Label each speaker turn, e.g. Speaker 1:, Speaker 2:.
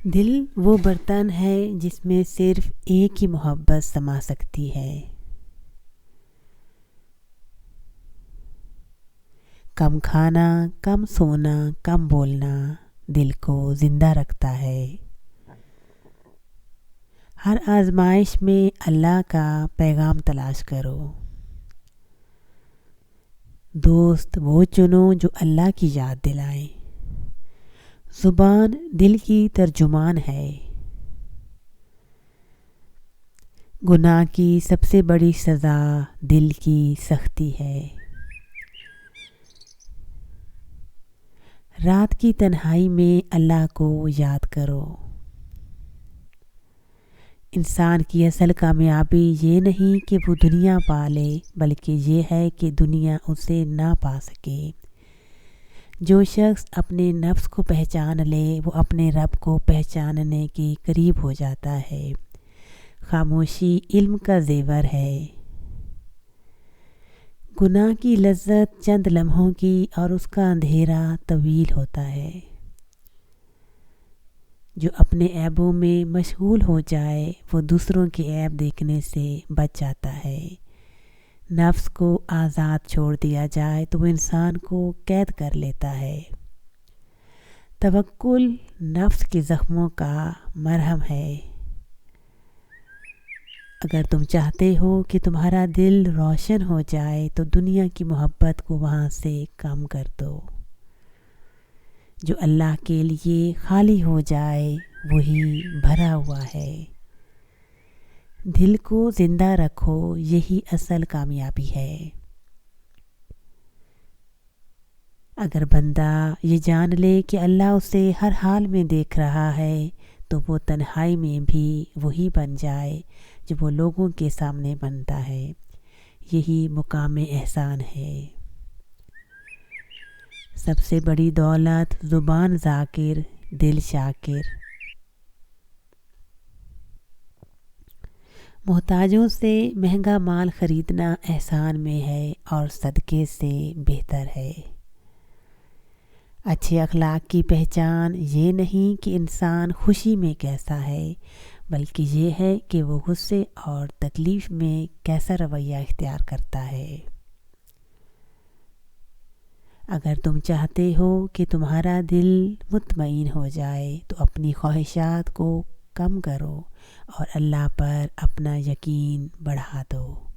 Speaker 1: دل وہ برتن ہے جس میں صرف ایک ہی محبت سما سکتی ہے۔ کم کھانا، کم سونا، کم بولنا دل کو زندہ رکھتا ہے۔ ہر آزمائش میں اللہ کا پیغام تلاش کرو۔ دوست وہ چنو جو اللہ کی یاد دلائیں۔ زبان دل کی ترجمان ہے۔ گناہ کی سب سے بڑی سزا دل کی سختی ہے۔ رات کی تنہائی میں اللہ کو یاد کرو۔ انسان کی اصل کامیابی یہ نہیں کہ وہ دنیا پا لے، بلکہ یہ ہے کہ دنیا اسے نہ پا سکے۔ جو شخص اپنے نفس کو پہچان لے وہ اپنے رب کو پہچاننے کے قریب ہو جاتا ہے۔ خاموشی علم کا زیور ہے۔ گناہ کی لذت چند لمحوں کی اور اس کا اندھیرا طویل ہوتا ہے۔ جو اپنے عیبوں میں مشغول ہو جائے وہ دوسروں کے عیب دیکھنے سے بچ جاتا ہے۔ نفس کو آزاد چھوڑ دیا جائے تو وہ انسان کو قید کر لیتا ہے۔ توکل نفس کے زخموں کا مرہم ہے۔ اگر تم چاہتے ہو کہ تمہارا دل روشن ہو جائے تو دنیا کی محبت کو وہاں سے کم کر دو۔ جو اللہ کے لیے خالی ہو جائے وہی بھرا ہوا ہے۔ دل کو زندہ رکھو، یہی اصل کامیابی ہے۔ اگر بندہ یہ جان لے کہ اللہ اسے ہر حال میں دیکھ رہا ہے تو وہ تنہائی میں بھی وہی بن جائے جو وہ لوگوں کے سامنے بنتا ہے۔ یہی مقام احسان ہے۔ سب سے بڑی دولت زبان ذاکر، دل شاکر۔ محتاجوں سے مہنگا مال خریدنا احسان میں ہے اور صدقے سے بہتر ہے۔ اچھے اخلاق کی پہچان یہ نہیں کہ انسان خوشی میں کیسا ہے، بلکہ یہ ہے کہ وہ غصے اور تکلیف میں کیسا رویہ اختیار کرتا ہے۔ اگر تم چاہتے ہو کہ تمہارا دل مطمئن ہو جائے تو اپنی خواہشات کو کم کرو اور اللہ پر اپنا یقین بڑھا دو۔